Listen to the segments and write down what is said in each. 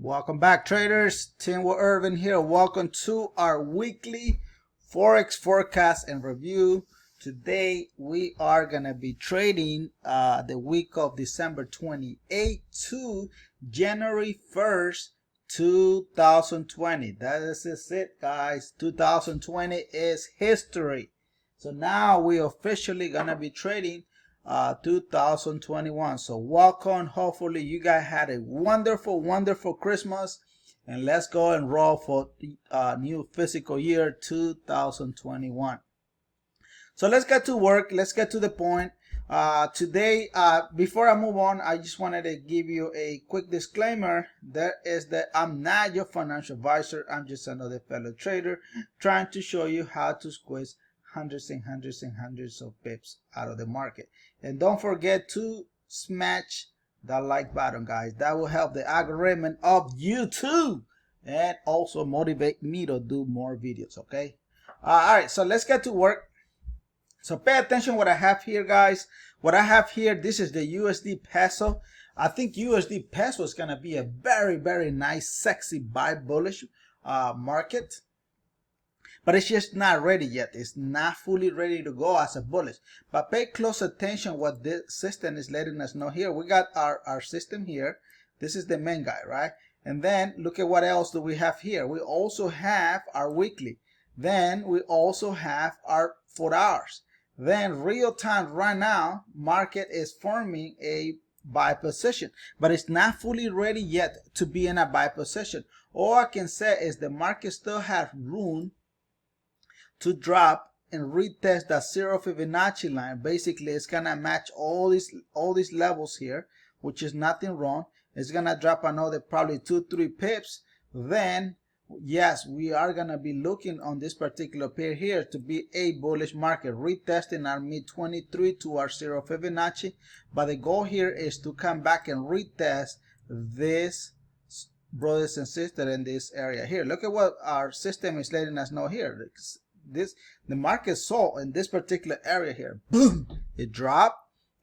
Welcome back, traders. Teamwitherving here. Welcome to our weekly Forex forecast and review. Today we are going to be trading the week of December 28th to January 1st, 2020. That is it, guys. 2020 is history. So now we officially going to be trading 2021. So welcome. Hopefully you guys had a wonderful Christmas, and let's go and roll for the new fiscal year 2021. So let's get to work. Let's get to the point. Today, before I move on, I just wanted to give you a quick disclaimer. That is that I'm not your financial advisor. I'm just another fellow trader trying to show you how to squeeze hundreds and hundreds of pips out of the market. And don't forget to smash the like button, guys. That will help the algorithm of YouTube and also motivate me to do more videos. Okay. All right, so let's get to work. So pay attention what I have here, guys. What I have here, this is the USD peso. I think USD peso is going to be a very nice, sexy buy bullish market. But it's just not ready yet. It's not fully ready to go as a bullish. But pay close attention what this system is letting us know here. We got our system here. This is the main guy, right? And then look at what else do we have here. We also have our weekly. Then we also have our 4 hours. Then real time right now, market is forming a buy position. But it's not fully ready yet to be in a buy position. All I can say is the market still has room to drop and retest that 0 Fibonacci line. Basically, it's gonna match all these levels here, which is nothing wrong. It's gonna drop another probably 2-3 pips. Then yes, we are gonna be looking on this particular pair here to be a bullish market, retesting our mid 23 to our 0 Fibonacci. But the goal here is to come back and retest this, brothers and sisters, in this area here. Look at what our system is letting us know here. The market saw in this particular area here, boom, it dropped,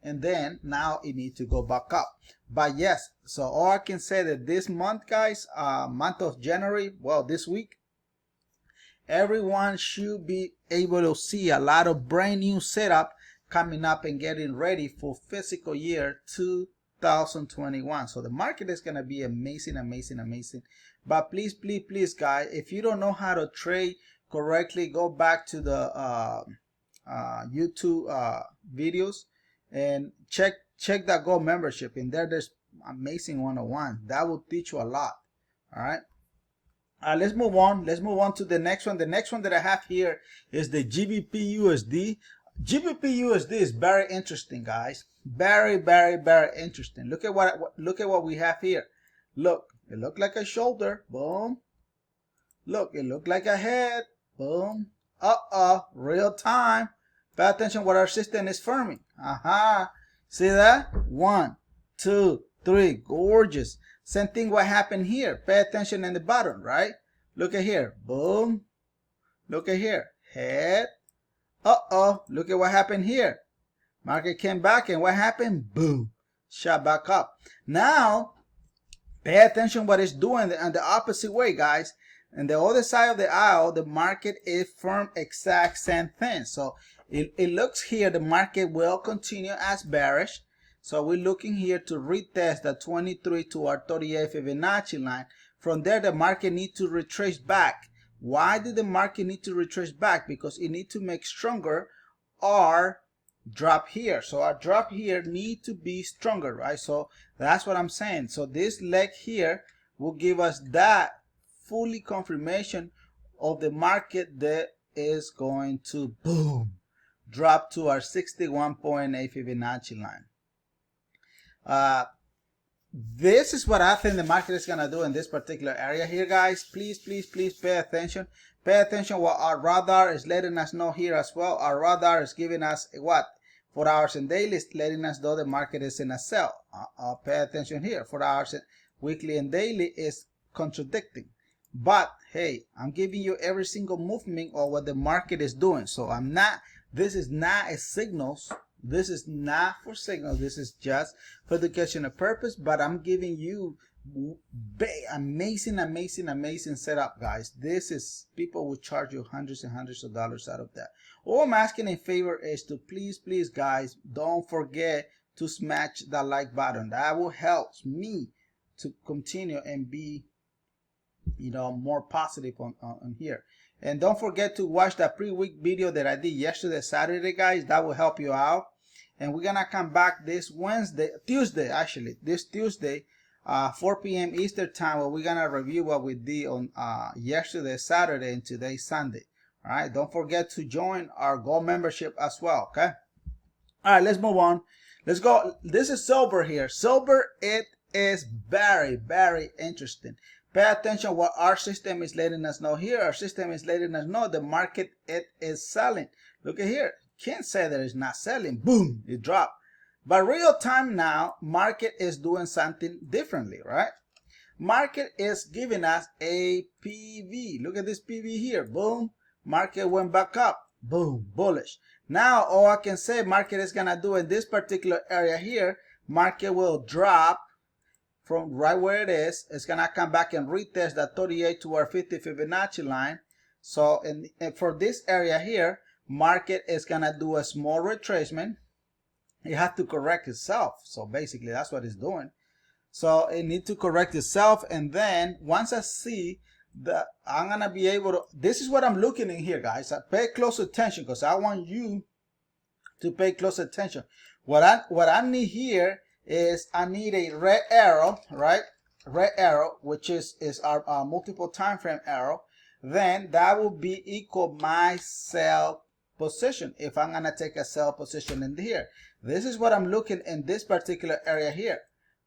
and then now it needs to go back up. But yes, so all I can say that this month, guys, month of January, well, this week, everyone should be able to see a lot of brand new setup coming up and getting ready for fiscal year 2021. So the market is going to be amazing. But please, guys, if you don't know how to trade correctly, go back to the YouTube videos and check that Go membership. In there's amazing 101 that will teach you a lot. All right, let's move on to the next one. The next one that I have here is the Gbp Usd. Gbp Usd is very interesting, guys. Very interesting. Look at what we have here. Look, it looked like a shoulder, boom. Look, it looked like a head, boom. Real time. Pay attention what our system is firming. See that? 1, 2, 3. Gorgeous. Same thing what happened here. Pay attention in the bottom, right? Look at here. Boom. Look at here. Head. Look at what happened here. Market came back and what happened? Boom. Shot back up. Now, pay attention what it's doing on the opposite way, guys. And the other side of the aisle, the market is firm exact same thing. So it looks here the market will continue as bearish. So we're looking here to retest the 23 to our 38 Fibonacci line. From there, the market needs to retrace back. Why did the market need to retrace back? Because it needs to make stronger our drop here. So our drop here need to be stronger, right? So that's what I'm saying. So this leg here will give us that fully confirmation of the market that is going to boom drop to our 61.8 Fibonacci line. This is what I think the market is going to do in this particular area here, guys. Please pay attention. Pay attention what our radar is letting us know here as well. Our radar is giving us what? 4 hours and daily is letting us know the market is in a sell. Pay attention here. 4 hours weekly and daily is contradicting. But hey, I'm giving you every single movement of what the market is doing. So this is not a signal This is not for signal. This is just for educational purpose, but I'm giving you amazing setup, guys. This is, people will charge you hundreds and hundreds of dollars out of that. All I'm asking in favor is to please guys, don't forget to smash that like button. That will help me to continue and be, you know, more positive on here. And don't forget to watch that pre-week video that I did yesterday, Saturday, guys. That will help you out. And we're gonna come back this Tuesday, 4 p.m. Eastern time, where we're gonna review what we did on yesterday, Saturday, and today, Sunday. All right, don't forget to join our Gold membership as well. Okay. All right, let's move on. Let's go. This is silver here. Silver, it is very interesting. Pay attention what our system is letting us know here. Our system is letting us know the market, it is selling. Look at here. Can't say that it's not selling. Boom, it dropped. But real time now, market is doing something differently, right? Market is giving us a PV. Look at this PV here. Boom. Market went back up. Boom, bullish. Now all I can say market is gonna do in this particular area here, market will drop from right where it is. It's gonna come back and retest that 38 to our 50 Fibonacci line. So for this area here, market is gonna do a small retracement. It has to correct itself. So basically that's what it's doing. So it needs to correct itself, and then once I see that, I'm gonna be able to, this is what I'm looking in here, guys. Pay close attention, because I want you to pay close attention. What I need here is, I need a red arrow, right? Red arrow, which is our multiple time frame arrow. Then that will be equal my sell position if I'm gonna take a sell position in here. This is what I'm looking in this particular area here.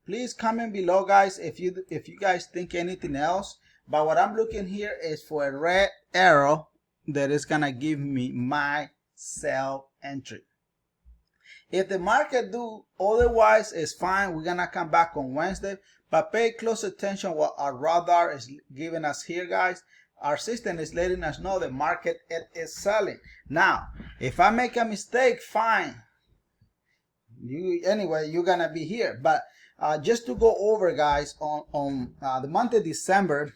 Please comment below, guys, if you guys think anything else. But what I'm looking here is for a red arrow that is gonna give me my sell entry. If the market do otherwise, it's fine. We're gonna come back on Wednesday, but pay close attention what our radar is giving us here, guys. Our system is letting us know the market, it is selling. Now, if I make a mistake, fine. Anyway, you're gonna be here. But just to go over, guys, on the month of December,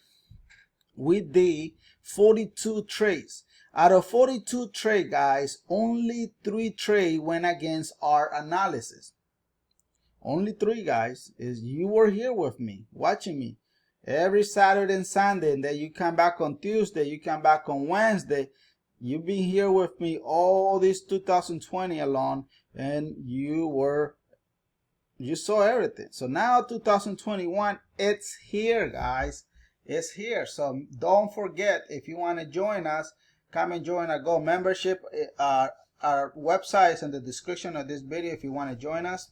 we did 42 trades. Out of 42 trades, guys, only 3 trades went against our analysis. Only 3, guys. Is you were here with me, watching me every Saturday and Sunday, and then you come back on Tuesday, you come back on Wednesday. You've been here with me all this 2020 along, and you saw everything. So now 2021, it's here, guys. It's here. So don't forget, if you want to join us, come and join our Gold membership. Our website is in the description of this video if you want to join us.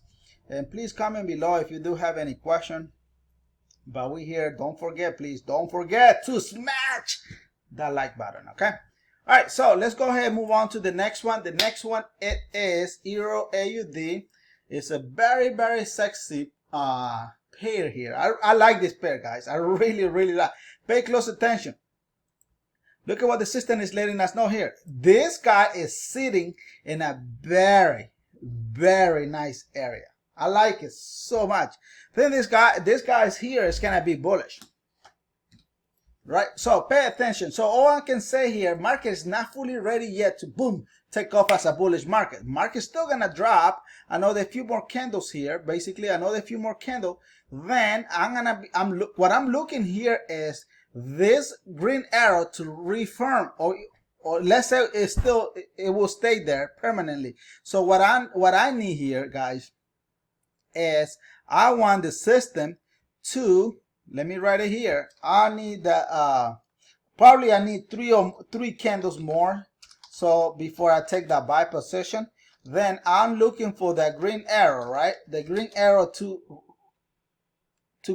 And please comment below if you do have any question. But we here. Don't forget, please don't forget to smash that like button, okay? All right, so let's go ahead and move on to the next one. The next one, it is Euro AUD. It's a very sexy pair here. I like this pair, guys. I really like. Pay close attention. Look at what the system is letting us know here. This guy is sitting in a very nice area. I like it so much. Then this guy's here is gonna be bullish, right? So pay attention. So all I can say here, market is not fully ready yet to boom take off as a bullish market. Market's still gonna drop another few more candles here. Basically, another few more candles. Then what I'm looking here is this green arrow to refirm, or let's say it will stay there permanently. So what I need here, guys, is I want the system to, let me write it here. I need the probably I need three candles more. So before I take that buy position, then I'm looking for that green arrow, right? The green arrow to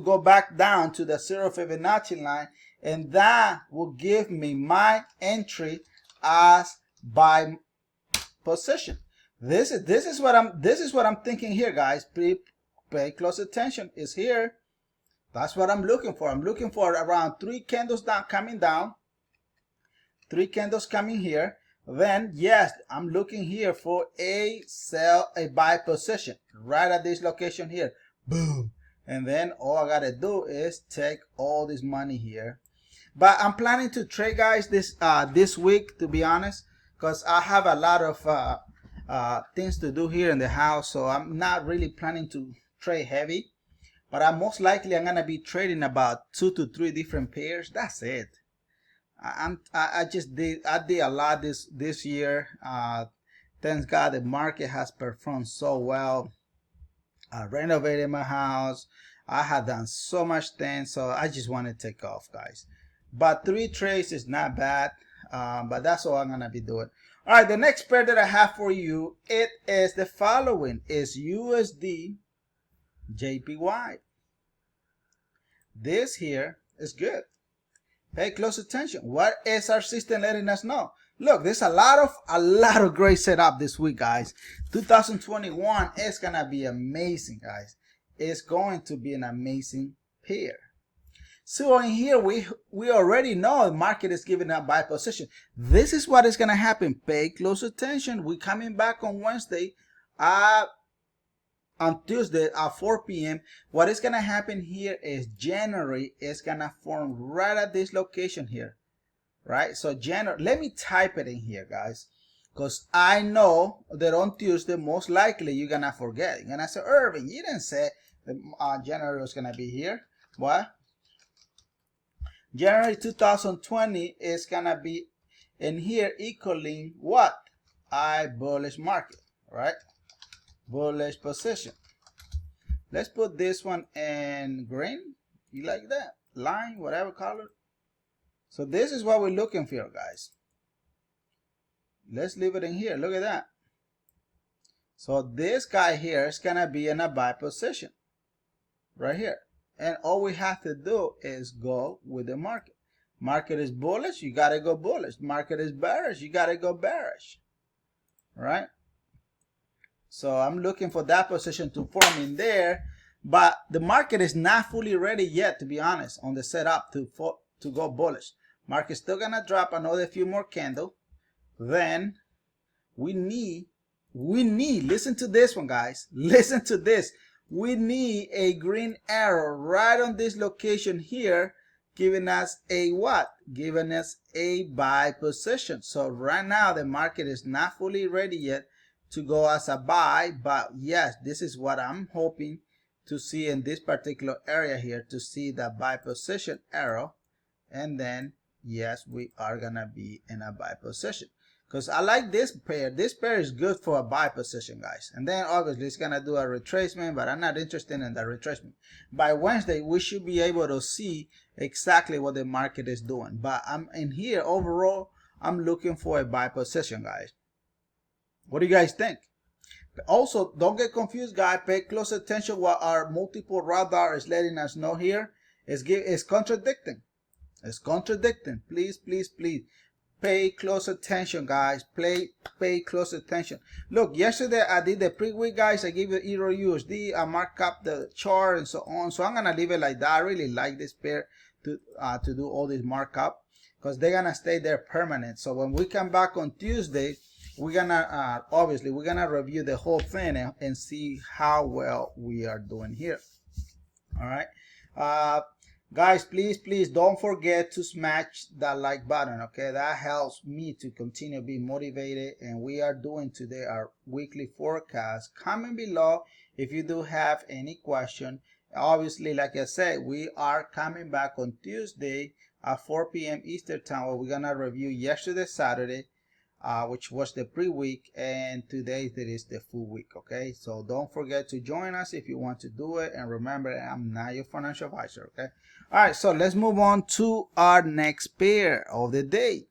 go back down to the 0 Fibonacci line, and that will give me my entry as buy position. This is what I'm thinking here, guys. Pay close attention. It's here. That's what I'm looking for. I'm looking for around 3 candles coming down. 3 candles coming here. then yes, I'm looking here for a buy position right at this location here. Boom. And then all I gotta do is take all this money here. But I'm planning to trade, guys, this week, to be honest, because I have a lot of things to do here in the house, so I'm not really planning to trade heavy. But I'm gonna be trading about 2 to 3 different pairs. That's it. I did a lot this year. Thank God the market has performed so well. I renovated my house. I had done so much things, so I just want to take off, guys. But 3 trades is not bad. But that's all I'm gonna be doing. All right, the next pair that I have for you, it is the following: is Usd Jpy. This here is good. Pay close attention. What is our system letting us know? Look, there's a lot of great setup this week, guys. 2021 is gonna be amazing, guys. It's going to be an amazing pair. So in here we already know the market is giving a buy position. This is what is gonna happen. Pay close attention. We're coming back on Wednesday. On Tuesday at 4 p.m. what is gonna happen here is January is gonna form right at this location here, right? So January, let me type it in here, guys, because I know that on Tuesday most likely you're gonna forget. You're gonna say, Irving, you didn't say that January was gonna be here. What? January 2020 is gonna be in here equaling what? Bullish market, right? Bullish position. Let's put this one in green. You like that? Line, whatever color. So this is what we're looking for, guys. Let's leave it in here. Look at that. So this guy here is gonna be in a buy position right here. And all we have to do is go with the market. Market is bullish, you gotta go bullish. Market is bearish, you gotta go bearish. Right? So I'm looking for that position to form in there, but the market is not fully ready yet, to be honest, on the setup to go bullish. Market's still gonna drop another few more candles. Then we need, listen to this one, guys. Listen to this. We need a green arrow right on this location here, giving us a what? Giving us a buy position. So right now the market is not fully ready yet to go as a buy, but yes, this is what I'm hoping to see in this particular area here, to see the buy position arrow, and then yes, we are gonna be in a buy position, because I like this pair. This pair is good for a buy position, guys. And then obviously it's gonna do a retracement, but I'm not interested in the retracement. By Wednesday we should be able to see exactly what the market is doing, but I'm in here overall I'm looking for a buy position, guys. What do you guys think? Also, don't get confused, guys. Pay close attention what our multiple radar is letting us know here. It's contradicting. It's contradicting. Please, please, please. Pay close attention, guys. Pay close attention. Look, yesterday I did the pre-week, guys. I gave you Eurusd. I marked up the chart and so on. So I'm gonna leave it like that. I really like this pair to do all this markup, because they're gonna stay there permanent. So when we come back on Tuesday, we're gonna obviously we're gonna review the whole thing and see how well we are doing here. All right, guys, please don't forget to smash that like button. Okay, that helps me to continue being motivated. And we are doing today our weekly forecast. Comment below if you do have any question. Obviously, like I said, we are coming back on Tuesday at 4 p.m. Eastern time, where we're gonna review yesterday Saturday, which was the pre-week, and today that is the full week. Okay, so don't forget to join us if you want to do it, and remember, I'm not your financial advisor. Okay, all right, so let's move on to our next pair of the day.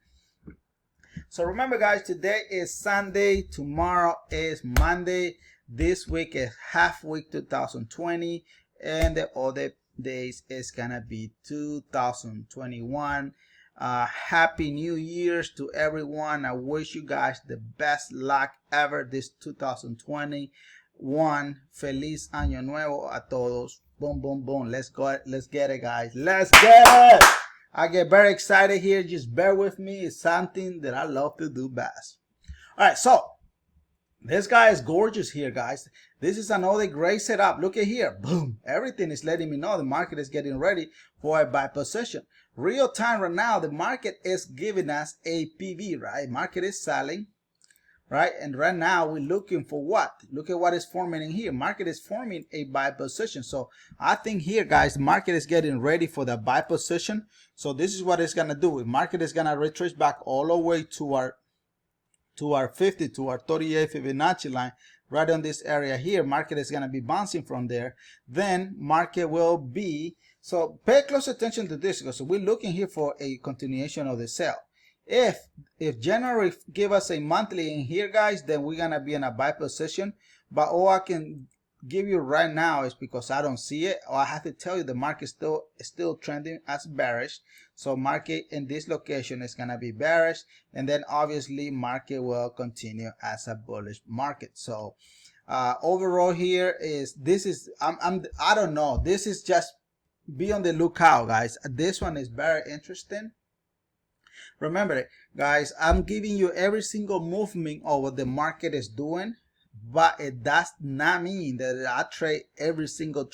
So remember, guys, today is Sunday, tomorrow is Monday, this week is half week 2020, and the other days is gonna be 2021. Happy New Year's to everyone. I wish you guys the best luck ever this 2021. Feliz Año Nuevo a todos. Boom, boom, boom. Let's go. Let's get it, guys. Let's get it. I get very excited here. Just bear with me. It's something that I love to do best. All right, so this guy is gorgeous here, guys. This is another great setup. Look at here. Boom. Everything is letting me know the market is getting ready for a buy position. Real time right now, the market is giving us a PV, right? Market is selling, right? And right now we're looking for what? Look at what is forming in here. Market is forming a buy position. So I think here, guys, the market is getting ready for the buy position. So this is what it's going to do. The market is going to retrace back all the way to our 50 to our 38 Fibonacci line right on this area here. Market is going to be bouncing from there. Then market will be, so pay close attention to this because we're looking here for a continuation of the sell. If January give us a monthly in here, guys, then we're going to be in a buy position. But all I can give you right now is because I don't see it, or I have to tell you the market is still trending as bearish. So market in this location is going to be bearish, and then obviously market will continue as a bullish market. So overall here is, this is, I don't know, this is just be on the lookout, guys. This one is very interesting. Remember, guys, I'm giving you every single movement of what the market is doing, but it does not mean that I trade every single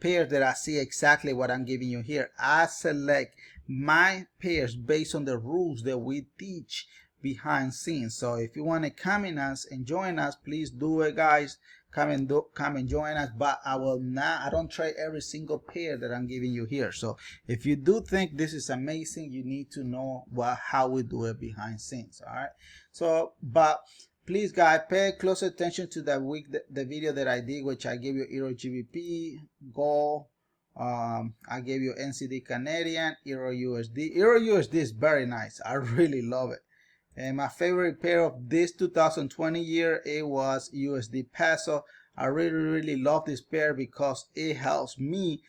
pair that I see exactly what I'm giving you here. I select my pairs based on the rules that we teach behind scenes. So if you want to come in us and join us, please do it, guys. Come and join us. But I don't trade every single pair that I'm giving you here. So if you do think this is amazing, you need to know how we do it behind scenes. All right. So, but please, guys, pay close attention to the video that I did, which I gave you Eurogp, Gold. I gave you NCD Canadian, Eurusd. Eurusd is very nice. I really love it. And my favorite pair of this 2020 year, it was USD Peso. I really love this pair because it helps me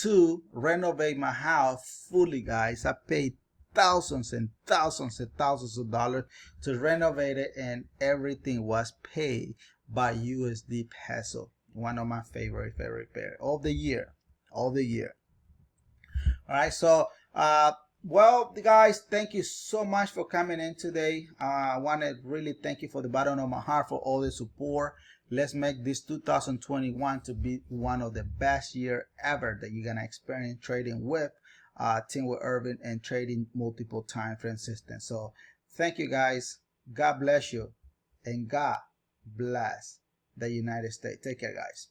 to renovate my house fully, guys. I paid thousands and thousands and thousands of dollars to renovate it, and everything was paid by USD Peso. One of my favorite pair of the year. All right, so well, guys, thank you so much for coming in today. I want to really thank you for the bottom of my heart for all the support. Let's make this 2021 to be one of the best year ever that you're gonna experience trading with Teamwitherving and trading multiple time frame systems. So thank you, guys. God bless you, and God bless the United States. Take care, guys.